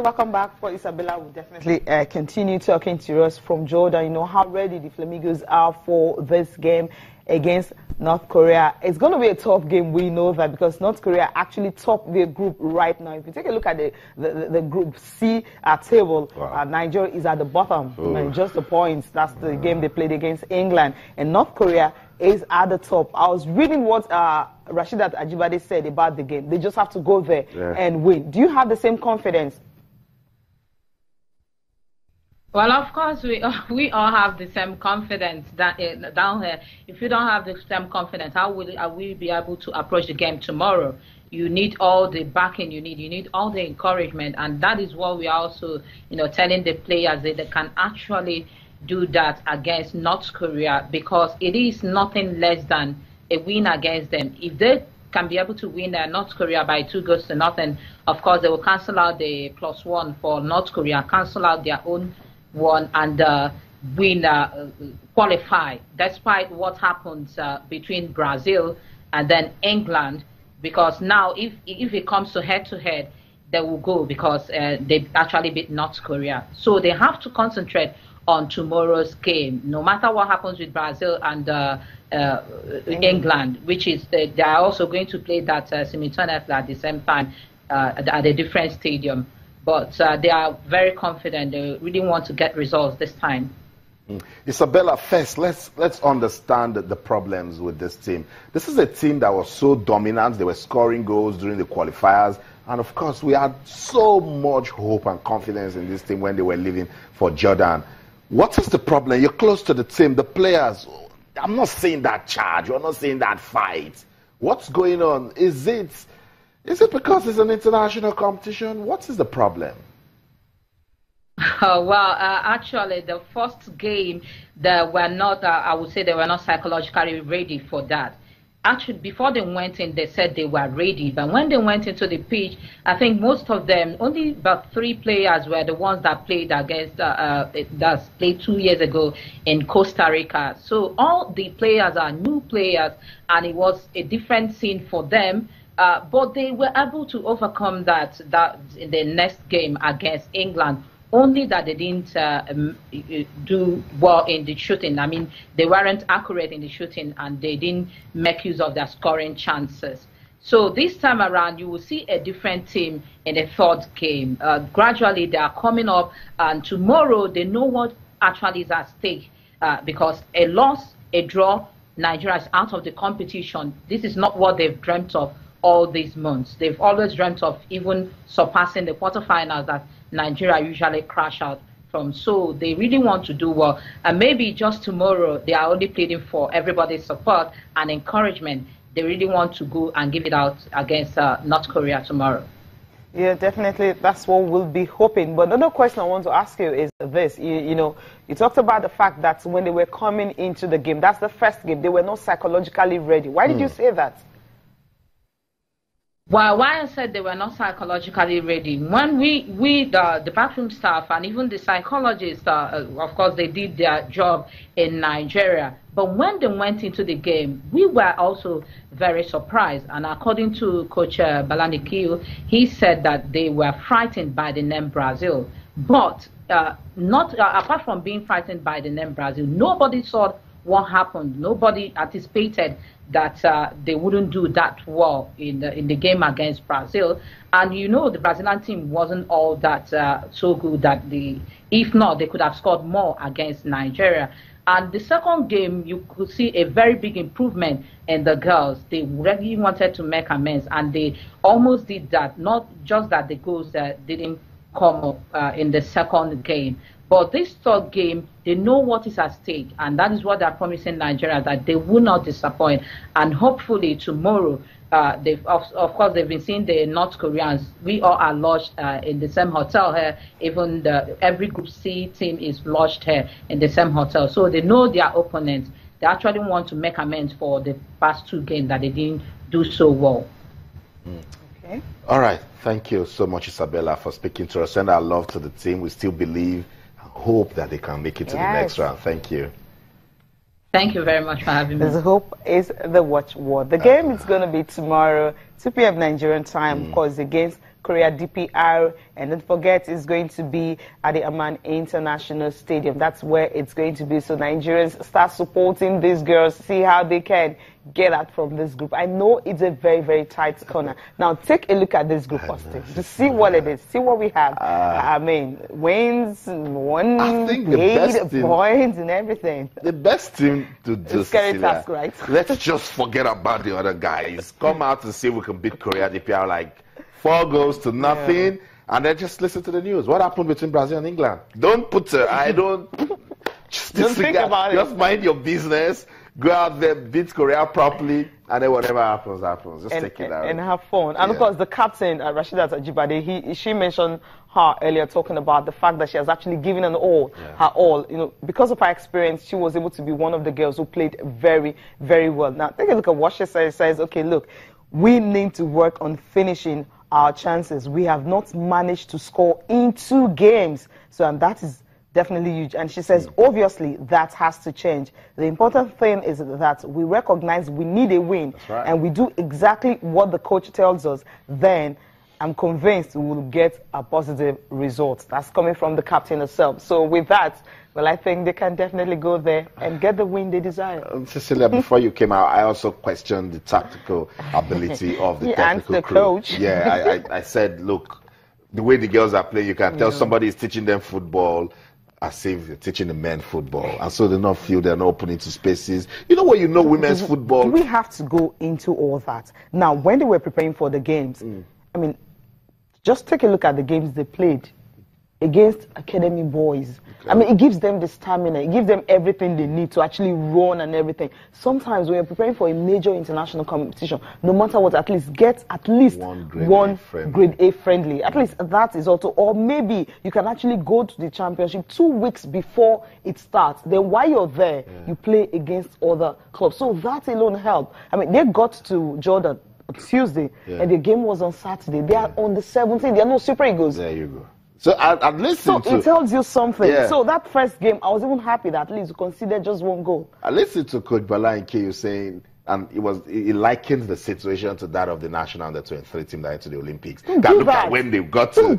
Welcome back. For Isabella, we'll definitely continue talking to us from Jordan. You know how ready the Flamingos are for this game against North Korea. It's going to be a tough game, we know that, because North Korea actually top their group right now. If you take a look at the Group C table, wow. Nigeria is at the bottom, just the points. That's the game they played against England. And North Korea is at the top. I was reading what Rasheedat Ajibade said about the game. They just have to go there and win. Do you have the same confidence? Well, of course, we all have the same confidence down here. If you don't have the same confidence, how will we be able to approach the game tomorrow? You need all the backing you need. You need all the encouragement, and that is what we are also, telling the players that they can actually do that against North Korea, because it is nothing less than a win against them. If they can be able to win North Korea by 2-0, of course, they will cancel out the +1 for North Korea, cancel out their own one, and win, qualify, despite what happens between Brazil and then England, because now if it comes to head-to-head, they will go, because they actually beat North Korea. So they have to concentrate on tomorrow's game, no matter what happens with Brazil and England, which is they are also going to play that simultaneously at the same time at a different stadium. But they are very confident. They really want to get results this time. Isabella, first, let's understand the problems with this team. This is a team that was so dominant. They were scoring goals during the qualifiers. And, of course, we had so much hope and confidence in this team when they were leaving for Jordan. What is the problem? You're close to the team. The players, I'm not seeing that charge. You're not seeing that fight. What's going on? Is it because it's an international competition? What is the problem? Actually, the first game, they were not, I would say they were not psychologically ready for that. Actually, before they went in, they said they were ready. But when they went into the pitch, I think most of them, only about 3 players were the ones that played against, that played 2 years ago in Costa Rica. So all the players are new players, and it was a different scene for them. But they were able to overcome that in the next game against England, only that they didn't do well in the shooting. I mean, they weren't accurate in the shooting, and they didn't make use of their scoring chances. So this time around, you will see a different team in the third game. Gradually, they are coming up, and tomorrow they know what actually is at stake, because a loss, a draw, Nigeria is out of the competition. This is not what they've dreamt of all these months. They've always dreamt of even surpassing the quarterfinals that Nigeria usually crash out from. So they really want to do well. And maybe just tomorrow, they are only pleading for everybody's support and encouragement. They really want to go and give it out against North Korea tomorrow. Yeah, definitely. That's what we'll be hoping. But another question I want to ask you is this. You talked about the fact that when they were coming into the game, that's the first game, they were not psychologically ready. Why did you say that? Well, why I said they were not psychologically ready, when the backroom staff and even the psychologists, of course, they did their job in Nigeria. But when they went into the game, we were also very surprised. And according to Coach Balandikiu, he said that they were frightened by the name Brazil. But not apart from being frightened by the name Brazil, nobody saw what happened. Nobody anticipated that they wouldn't do that well in the game against Brazil. And the Brazilian team wasn't all that so good that if not, they could have scored more against Nigeria. And the second game, you could see a very big improvement in the girls. They really wanted to make amends, and they almost did that. Not just that the goals didn't come up in the second game. But this third game, they know what is at stake, and that is what they're promising Nigeria, that they will not disappoint. And hopefully tomorrow, of course, they've been seeing the North Koreans. We all are lodged in the same hotel here. Even every Group C team is lodged here in the same hotel. So they know their opponents. They actually want to make amends for the past 2 games that they didn't do so well. Okay. All right. Thank you so much, Isabella, for speaking to us. Send our love to the team. We still believe, hope that they can make it to the next round. Thank you. Thank you very much for having me. The hope is the watchword. The game is going to be tomorrow, 2 p.m. Nigerian time, of course, against KoreaDPR, and don't forget it's going to be at the Amman International Stadium. That's where it's going to be. So Nigerians, start supporting these girls, see how they can get out from this group. I know it's a very, very tight corner. Now take a look at this group, Austin, to see what it is, see what we have. I mean, wins, points, and everything. The best thing to do, scary task, right? Let's just forget about the other guys. Come out and see if we can beat KoreaDPR like 4 goals to nothing, and then just listen to the news. What happened between Brazil and England? Don't put don't think about it. Just mind your business. Go out there, beat Korea properly, and then whatever happens, happens. Just take it out. And have fun. And of course, the captain, Rasheedat Ajibade, she mentioned her earlier, talking about the fact that she has actually given her all. You know, because of her experience, she was able to be one of the girls who played very, very well. Now, take a look at what she says. She says, okay, look, we need to work on finishing our chances. We have not managed to score in 2 games. So, and that is definitely huge. And she says, obviously, that has to change. The important thing is that we recognize we need a win, and we do exactly what the coach tells us. Then I'm convinced we will get a positive result. That's coming from the captain herself. So with that, well, I think they can definitely go there and get the win they desire. Cecilia, before you came out, I also questioned the tactical ability of the technical crew. Coach. Yeah, I said, look, the way the girls are playing, you can tell somebody is teaching them football as if they're teaching the men football, and so they not feel they're not open into spaces. You know what? You know women's football. We have to go into all that. Now, when they were preparing for the games, I mean, just take a look at the games they played against academy boys. I mean, it gives them the stamina, it gives them everything they need to actually run and everything. Sometimes when you're preparing for a major international competition, no matter what, at least get at least one grade A friendly. At least that is also, or maybe you can actually go to the championship 2 weeks before it starts. Then while you're there, you play against other clubs. So that alone helped. I mean, they got to Jordan Tuesday, and the game was on Saturday. They are on the 17th. They are no Super Eagles. There you go. So I listened to... So it tells you something. Yeah. So that first game, I was even happy that at least you considered just 1 goal. I listened to Coach Bala and KU saying, and he likens the situation to that of the national under-23 team that went to the Olympics. Look at when they got to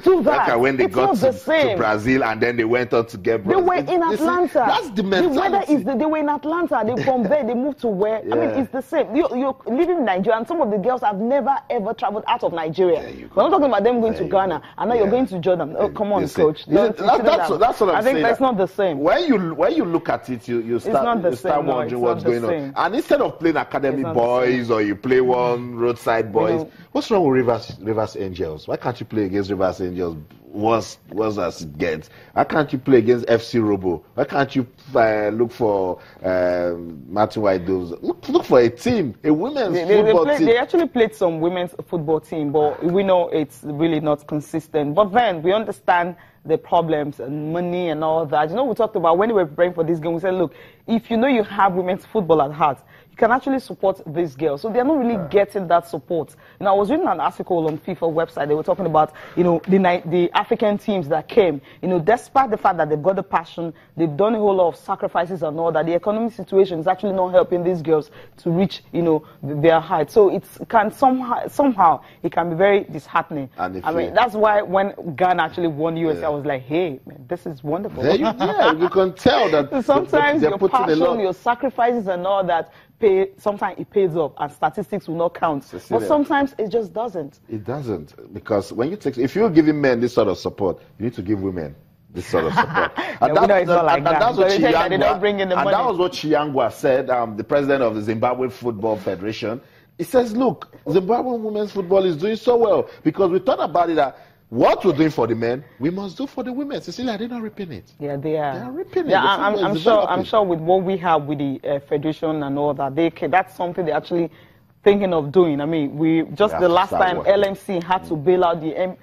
Brazil, and then they went on to get bronze. They were in Atlanta. That's the mentality. They were in Atlanta. They from there they moved to where? I mean, it's the same. You're living in Nigeria, and some of the girls have never ever traveled out of Nigeria. We're not talking about them going to Ghana, and now you're going to Jordan. Oh, come on, coach. That's what I'm saying. I think that's not the same. When you look at it, you start wondering what's going on. And instead of playing academy boys, or you play one roadside boys, what's wrong with Rivers Angels? Why can't you play against Rivers Angels? Worse as it gets. Why can't you play against FC Robo? Why can't you look for Martin White Doves? Look for a team, a women's football team. They actually played some women's football team, but we know it's really not consistent. But then we understand the problems and money and all that. You know, we talked about when we were preparing for this game, we said, look, if you know you have women's football at heart, you can actually support these girls. So they're not really getting that support. You know, I was reading an article on FIFA website. They were talking about, you know, the African teams that came, you know, despite the fact that they've got the passion, they've done a whole lot of sacrifices and all that, the economic situation is actually not helping these girls to reach, you know, their height. So it can somehow it can be very disheartening. I mean, that's why when Ghana actually won USA, I was like, hey, man, this is wonderful. You can tell that sometimes your passion, your sacrifices and all that, sometimes it pays off, and statistics will not count. Cecilia, but sometimes it just doesn't. It doesn't, because when if you're giving men this sort of support, you need to give women this sort of support. And that's what Chiangwa said, the president of the Zimbabwe Football Federation. He says, look, Zimbabwean women's football is doing so well because we thought about it that what we're doing for the men, we must do for the women. Cecilia, they're not ripping it. Yeah, they are. They are ripping it. Yeah, I'm sure with what we have with the federation and all that, that's something they're actually thinking of doing. I mean, the last time LMC had to bail out the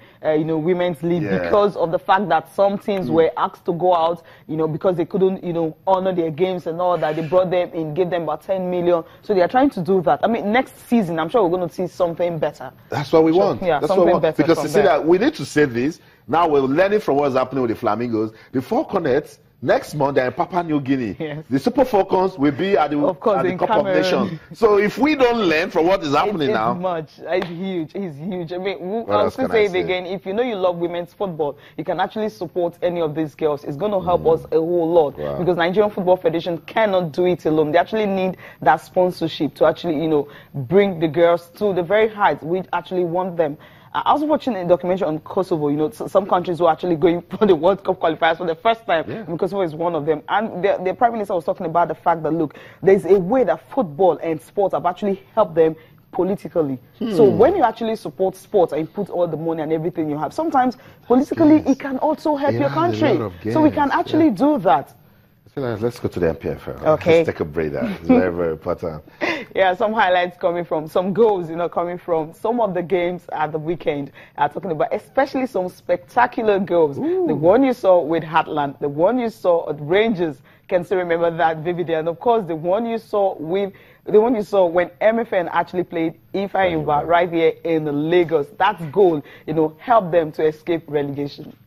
women's league because of the fact that some teams were asked to go out, you know, because they couldn't, you know, honor their games and all that. They brought them in, gave them about 10 million. So they are trying to do that. I mean, next season, I'm sure we're going to see something better. That's what we want. Yeah, that's something better. Because you see that we need to say this. Now we're learning from what's happening with the Flamingos. The Falconets, Next month, they're in Papua New Guinea. Yes. The Super Falcons will be at the, of course, at the Cup Cameroon. of Nations. So if we don't learn from what is happening now... It's huge. It's huge. I mean, What I'll still say it again. If you know you love women's football, you can actually support any of these girls. It's going to help us a whole lot. Wow. Because Nigerian Football Federation cannot do it alone. They actually need that sponsorship to actually, you know, bring the girls to the very heights we actually want them. I was watching a documentary on Kosovo. You know, some countries were actually going for the World Cup qualifiers for the first time. Yeah. And Kosovo is one of them. And the Prime Minister was talking about the fact that, look, there's a way that football and sports have actually helped them politically. So when you actually support sports and put all the money and everything you have, sometimes politically it can also help your country. So we can actually do that. Let's go to the MPFL. Okay. Let's take a breather. It's very, very important. Yeah, some highlights coming from, some goals, you know, coming from some of the games at the weekend. Talking about especially some spectacular goals. Ooh. The one you saw with Heartland, the one you saw at Rangers, can still remember that vividly. And of course, the one you saw when MFN actually played Ifeanyi right here in Lagos. That goal, you know, helped them to escape relegation.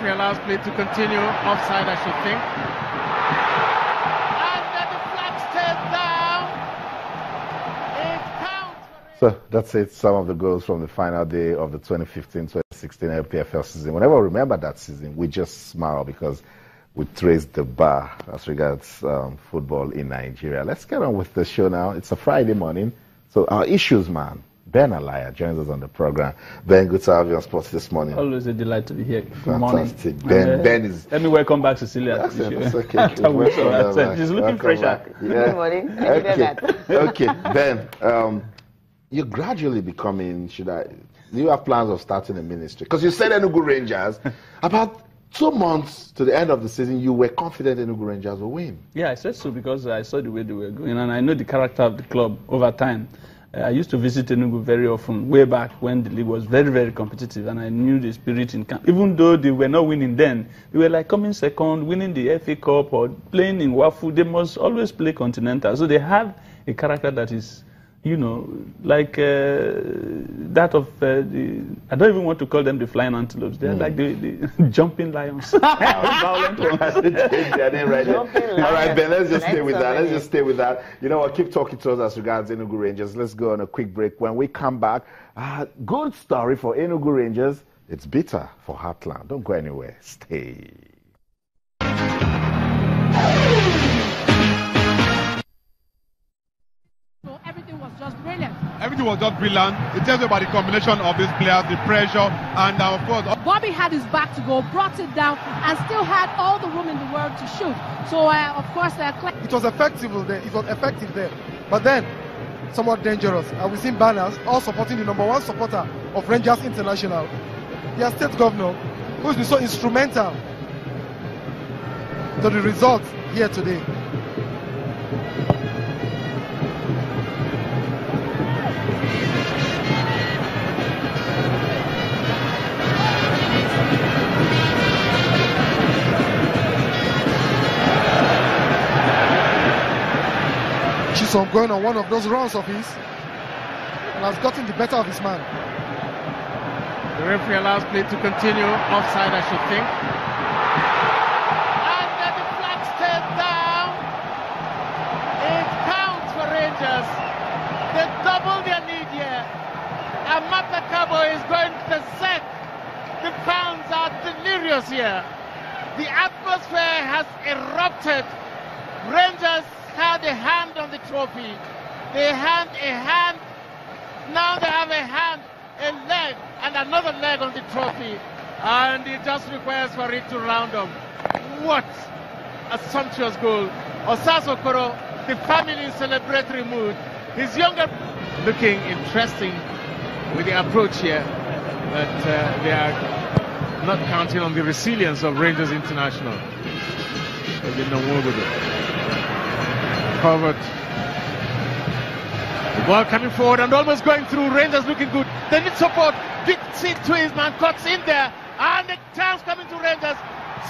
Allows play to continue, offside I should think. And then the flag stayed down. It counts. So that's it, some of the goals from the final day of the 2015-2016 LPFL season. Whenever we remember that season, we just smile because we traced the bar as regards football in Nigeria. Let's get on with the show now. It's a Friday morning, so our issues man, Ben Alaya, joins us on the program. Ben, good to have you on Sports this morning. Always a delight to be here. Good Fantastic. morning. Ben is... Let me welcome back Cecilia. That's okay. She's looking fresher. Yeah. Good morning. Okay, Ben, you're gradually becoming, do you have plans of starting a ministry? Because you said Enugu Rangers, about 2 months to the end of the season, you were confident Enugu Rangers will win. Yeah, I said so because I saw the way they were going, and I know the character of the club over time. I used to visit Enugu very often, way back when the league was very, very competitive, and I knew the spirit in camp. Even though they were not winning then, they were like coming second, winning the FA Cup or playing in Wafu. They must always play continental. So they have a character that is, you know, like that of I don't even want to call them the flying antelopes. They're like the jumping lions. Violent ones. All right, Ben, let's just stay with that. Let's just stay with that. You know what? Keep talking to us as regards Enugu Rangers. Let's go on a quick break. When we come back, good story for Enugu Rangers. It's bitter for Heartland. Don't go anywhere. Stay. Everything was just brilliant. everything was just brilliant. It tells you about the combination of these players, the pressure, and of course... Bobby had his back to goal, brought it down, and still had all the room in the world to shoot. So, of course... It was effective there. It was effective there. But then, somewhat dangerous. And we've seen banners all supporting the #1 supporter of Rangers International, their state governor, who's been so instrumental to the result here today. Chisholm going on one of those runs of his and has gotten the better of his man. The referee allows play to continue. Offside, I should think. And then the flag stayed down. It counts for Rangers. They double their lead here. And Matakabo is going berserk. The fans are delirious here. The atmosphere has erupted. Rangers had a hand on the trophy. They had a hand. Now they have a hand, a leg, and another leg on the trophy. And it just requires for it to round up. What a sumptuous goal. Osaso Koro, the family in celebratory mood. His younger looking interesting with the approach here. But they are not counting on the resilience of Rangers International. Covered. The ball coming forward and almost going through. Rangers looking good. They need support. Gets it to his man. Cuts in there. And the chance coming to Rangers.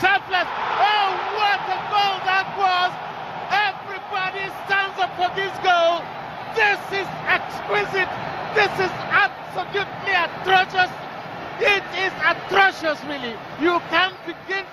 Selfless. Oh, what a goal that was. Everybody stands up for this goal. This is exquisite. This is absolutely atrocious. It is atrocious, really. You can't begin